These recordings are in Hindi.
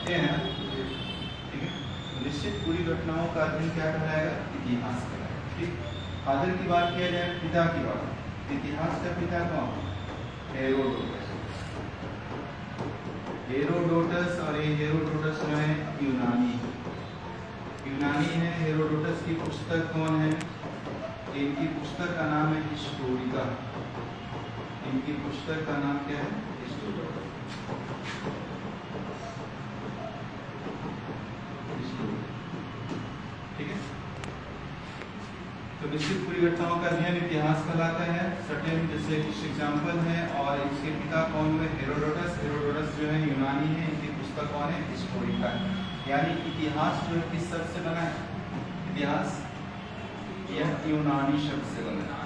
है ना, ठीक है। तो निश्चित पूरी घटनाओं का अध्ययन क्या कहलाएगा? इतिहास कहलाएगा। ठीक, फादर की बात किया जाए, पिता की बात, इतिहास का पिता कौन? हेरोडोटस। हेरोडोटस, और ये हेरोडोटस जो है यूनानी है। हेरोडोटस की पुस्तक कौन है? इनकी पुस्तक का नाम है हिस्टोरिका। इनकी पुस्तक का नाम क्या है? हिस्टोरिका। ठीक है। तो निश्चित पूरी घटनाओं का अध्ययन इतिहास कहलाता है। सर्टेन जैसे कुछ एग्जाम्पल है, और इसके पिता कौन हुए? हेरोडोटस। हेरोडोटस जो है यूनानी है। इनकी पुस्तक कौन है? हिस्टोरिका। यानी इतिहास जो है किस शब्द से बना है? इतिहास यह यूनानी शब्द से बना है।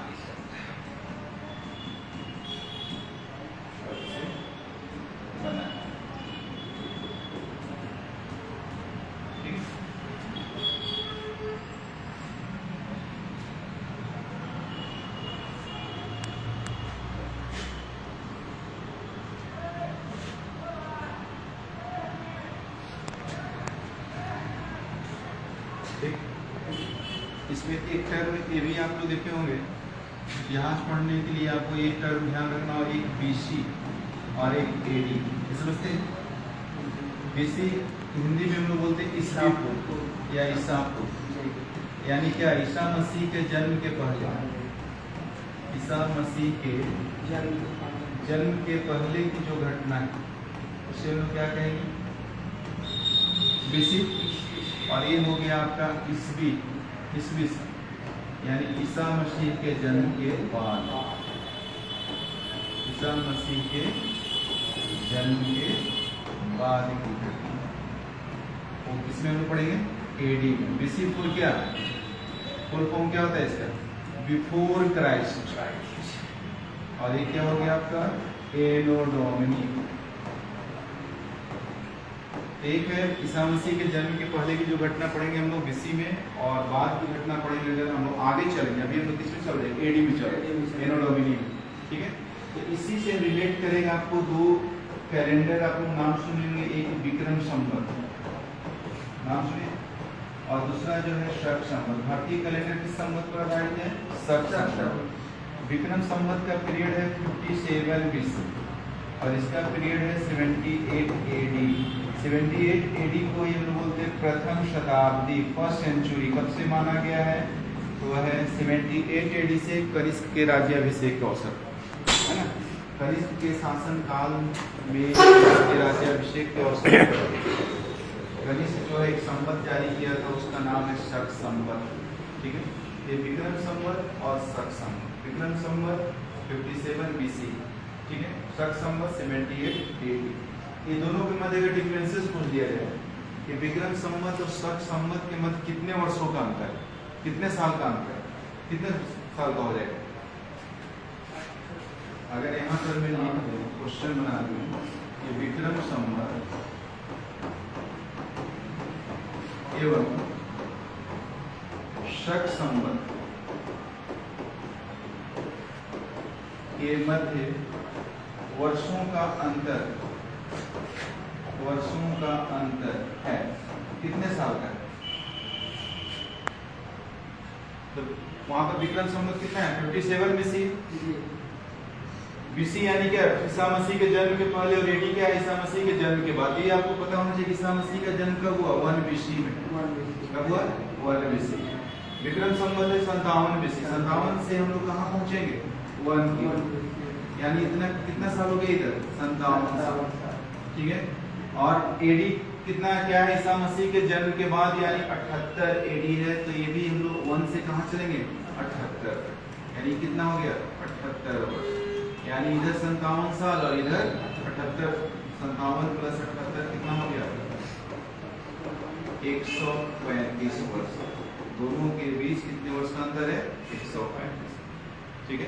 इसमें एक टर्म ये भी आप लोग देखे होंगे, इतिहास पढ़ने के लिए आपको एक टर्म ध्यान रखना, और एक बीसी और एक एडी। समझते हैं? बीसी हिंदी में हम लोग बोलते हैं ईसा पूर्व या ईसा पूर्व, यानी क्या? ईसा मसीह के जन्म के पहले, ईसा मसीह के जन्म के पहले की जो घटना है उसे हम लोग क्या कहेंगे? बीसी। और ये हो गया आपका ईसवी सन, यानी ईसा मसीह के जन्म के बाद। ईसा मसीह के जन्म के बाद की घटना वो किसमें हम लोग पढ़ेंगे? एडी में। बीसी फुल क्या? फुल फॉर्म क्या होता है इसका? Before Christ. और ये क्या हो गया आपका? एनो डोमिनी। एक है ईसा मसीह के जन्म के पहले की जो घटना पढ़ेंगे हम लोग बीसी में, और बाद की घटना पढ़ेंगे अगर हम लोग आगे चलेंगे। अभी हम लोग किसमें चल रहे हैं? एडी में चल रहे हैं, एनो डोमिनी में। ठीक है। तो इसी से रिलेट करेगा आपको दो कैलेंडर आप लोग नाम सुनेंगे। एक विक्रम संवत नाम सुनिए, और दूसरा जो है शक संवत। भारतीय कैलेंडर किस संवत पर आधारित है? शक संवत। विक्रम संवत का पीरियड है 57 BC, और इसका पीरियड है 78 AD। 78 AD को ये लोग बोलते हैं प्रथम शताब्दी, फर्स्ट सेंचुरी। कब से माना गया है? तो है 78 AD से कनिष्क के राज्याभिषेक के अवसर, है ना। कनिष्क के शासन काल में के राज्याभिषेक के अवसर पर कनिष्क जो है एक संवत जारी किया था, उसका नाम है शक संवत। ठीक है। ये विक्रम संवत और शक संवत। विक्रम संवत 57 BC, ठीक है। शक संवत 78 AD। ये दोनों के मध्य अगर डिफरेंसेस पूछ दिया जाए कि विक्रम संवत और शक संवत के मध्य कितने वर्षों का अंतर है, कितने साल का अंतर है, कितने साल का हो जाएगा? अगर यहाँ पर मैं क्वेश्चन बना दूं कि विक्रम संवत एवं शक संवत के मध्य वर्षों का अंतर है, कितने साल का है? तो वहां पर विक्रम संवत कितना है? 57 BC, यानी क्या? ईसा मसीह के जन्म के पहले, और एडी क्या है? ईसा मसीह के जन्म के बाद। ये आपको पता होना चाहिए ईसा मसीह का जन्म कब हुआ? 1 BC में। कब हुआ? 1 BC। विक्रम संवत है 57 BC। 57 से हम लोग कहाँ पहुंचेंगे? 1 की, यानी इतना कितना साल हो गया इधर? 57 साल। ठीक है। और एडी कितना क्या है? ईसा मसीह के जन्म के बाद, यानी 78 AD है। तो ये भी हम लोग 1 से कहाँ चलेंगे? 78, यानी कितना हो गया? 78 वर्ष। यानी इधर 57 साल और इधर 78। 57 + 78 कितना हो गया? 135 वर्ष। दोनों के बीच कितने वर्ष का अंतर है? 135। ठीक है।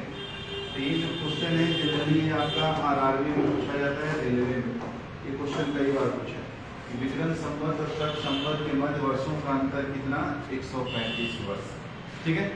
तो ये जो क्वेश्चन है जनरली आपका RRB में पूछा जाता है, रेलवे में। ये क्वेश्चन कई बार पूछा है। विक्रम संवत और शक संवत के मध्य वर्षों का अंतर कितना? 135 वर्ष। ठीक है।